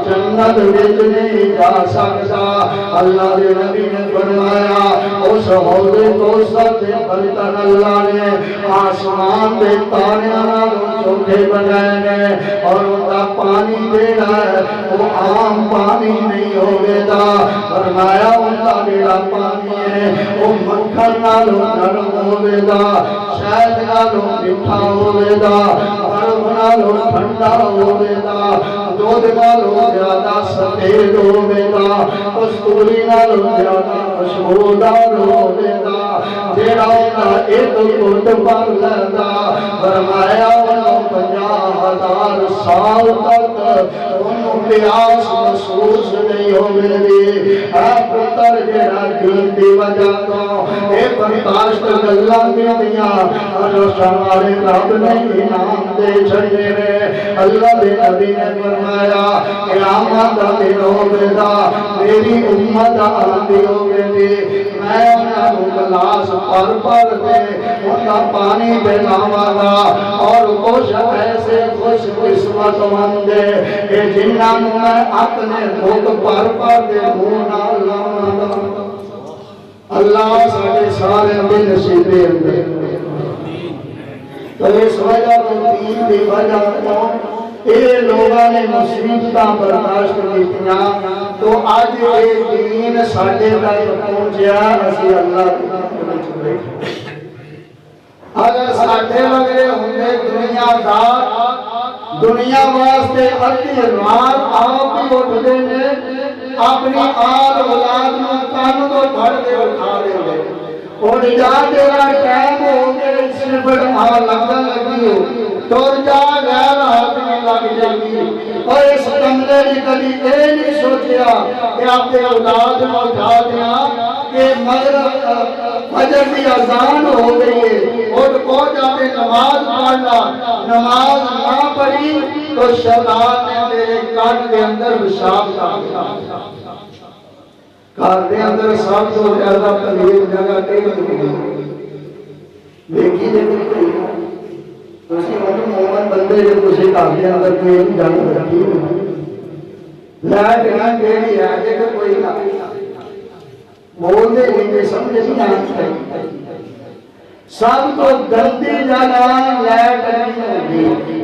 جنت وچ نہیں جا سکتا اللہ کے نبی نے فرمایا اس حوض کوثر سے برتن اللہ نے آسمان پہ تاریاں چوکھے بنائے گئے اور ان کا پانی دینا ہے وہ عام پانی نہیں ہوگے گا فرمایا ان کا میرا پانی ہے وہ مکھن نالو نرم ہوگے گا شاید نالو مٹھا ہوگے گا برف نالو ٹھنڈا ہوگے گا دودھ نالو زیادہ سفید ہوگے گا کستوری نالو زیادہ خوشبودار ہوگے گا جیڑا ہوگا ایک گھٹ پر لگا فرمایا انہوں 50,000 سال تک انہوں پیاس محسوس نہیں ہو میری اے پتر جیڑا دین دی وجہ تو اے برداشت اللہ کی دیا اور ہمارے رب نے انعام دے چھڑے رہے اللہ دے نبی نے فرمایا قیامت دن ہوگے گا میری امت آندھی ہوگے گی میں انہوں گلاس پر دے انہا پانی پہناوا گا اور خوش ایسے خوش قسمت مندے کہ جنہاں میں اپنے خود پر دے ہونا لانا اللہ سارے سارے بے نصیبے اندے تو اس وجہ تو دین دی وجہ تو اے لوگاں نے مصیبتاں برداشت کیتیاں تو آج اے دین ساڈے تک پہنچیا اسی اللہ کی طرف بیٹھے اگر ساڈے وغیرہ ہوندے دنیا دار دنیا واسطے ادھی رات آپ بھی اٹھتے نے اپنی آل اولاد میں کان کو پھڑ کے اٹھا دے اور جا تیرا ٹائم ہو گئے صرف لگن لگی ہو تو جا غیر آدمی لگ جاگی اور اس کمرے کی کبھی اے نہیں سوچیا کہ آپ کے اولاد میں اٹھا دیا کہ مغرب فجر کی اذان ہو گئی ہے اور کو جاتے نماز پڑھنا نماز نہ پڑھی تو شیطان نے میرے کان کے اندر پیشاب کر دیا کار دے اندر سب تو زیادہ قریب جگہ ٹیک دیکھی تسی وہ مومن بندے جو تسی گھر کے اندر کوئی نہیں جان رکھی لائٹ نہ کہڑی ہے کہ کوئی نہ بولتے نہیں سمجھ نہیں آتی سب تو گندی جگہ لائٹ نہیں ہوگی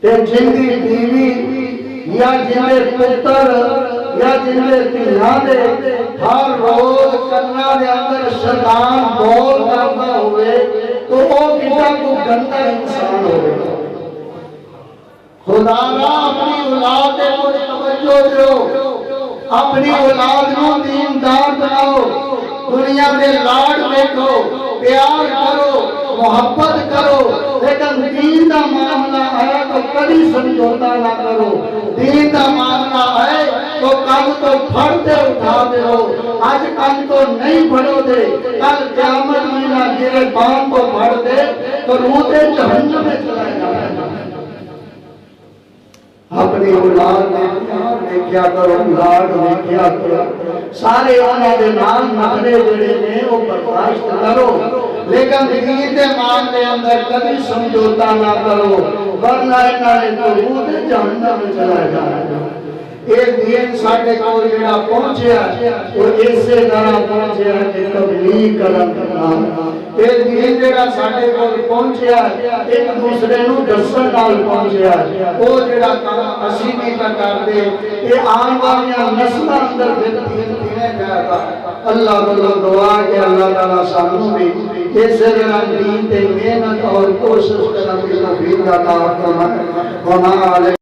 تے جن دی بیوی یا جن دے پتر یا جن دے دھیاں دے ہر روز کناں دے اندر شیطان بول کرتا ہوئے تو وہ کتا کو گندا انسان ہوئے خدا را اپنی اولاد کو توجہ دو اپنی اولاد کو دیندار بناؤ دنیا میں لاڈ بیٹھو پیار کرو محبت کرو لیکن دین دا معاملہ ہے تو کبھی سمجھوتا نہ کرو دین دا معاملہ ہے تو کم تو پھڑتے اٹھا دے ہو آج کم تو نہیں پڑھو دے کل قیامت میں نہ گرے بام کو پھڑ دے تو روتے جہنم میں چلائے جائے اپنی اولاد میں کیا کرو اولاد میں کیا کرو سارے آنے دے نام نخرے جڑے نے وہ برداشت کرو لیکن دین دے معاملے اندر کبھی سمجھوتا نہ کرو ورنہ انہاں نے تو روح جہنم میں چلا جانا ایک دین ساڑھے کو جڑا پہنچیا وہ ایسے طرح پہنچیا کہ تبلیغ کرنا ایک دین جڑا ساڑھے کو پہنچیا ایک دوسرے نو دسن نال پہنچیا وہ جڑا کام اسی بھی کر دے یہ آن والیاں نسل اندر پھر دین دینے گیا تھا اللہ بلو دعا کہ اللہ تعالیٰ سانوں بھی ایسے طرح دین تے محنت اور کوشش کرنا بھی توفیق عطا فرمائے